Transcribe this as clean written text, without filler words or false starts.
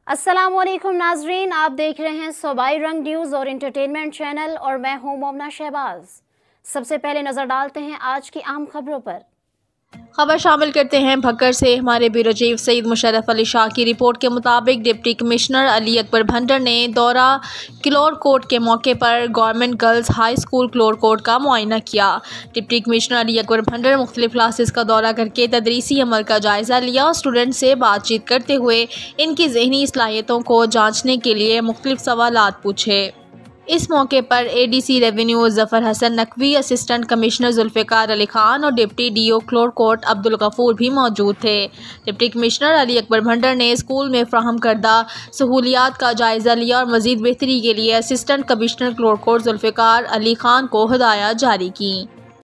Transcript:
अस्सलामुअलैकुम नाजरीन, आप देख रहे हैं सूबाई रंग न्यूज़ और इंटरटेनमेंट चैनल और मैं हूं मोमना शहबाज। सबसे पहले नज़र डालते हैं आज की आम खबरों पर। खबर शामिल करते हैं भक्कर से। हमारे ब्यूरो चीफ सईद मुशर्रफ अली शाह की रिपोर्ट के मुताबिक डिप्टी कमिश्नर अली अकबर भंडर ने दौरा क्लोरकोट के मौके पर गवर्नमेंट गर्ल्स हाई स्कूल क्लोरकोट का मुआयना किया। डिप्टी कमिश्नर अली अकबर भंडर मुख्तलिफ क्लासेस का दौरा करके तदरीसी अमल का जायज़ा लिया और स्टूडेंट से बातचीत करते हुए इनकी ज़हनी सलाहियतों को जाँचने के लिए मुख्तलिफ सवालात पूछे। इस मौके पर ADC revenue Zafar Hasan Naqvi, assistant commissioner Zulfikar Ali Khan और डिप्टी डीओ क्लोरकोट अब्दुल गफूर भी मौजूद थे। डिप्टी कमिश्नर अली अकबर भंडर ने स्कूल में फ़राहम करदा सहूलियात का जायज़ा लिया और मज़ीद बेहतरी के लिए असिस्टेंट कमिश्नर क्लोरकोट जुल्फ़िकार अली खान को हिदायत जारी की।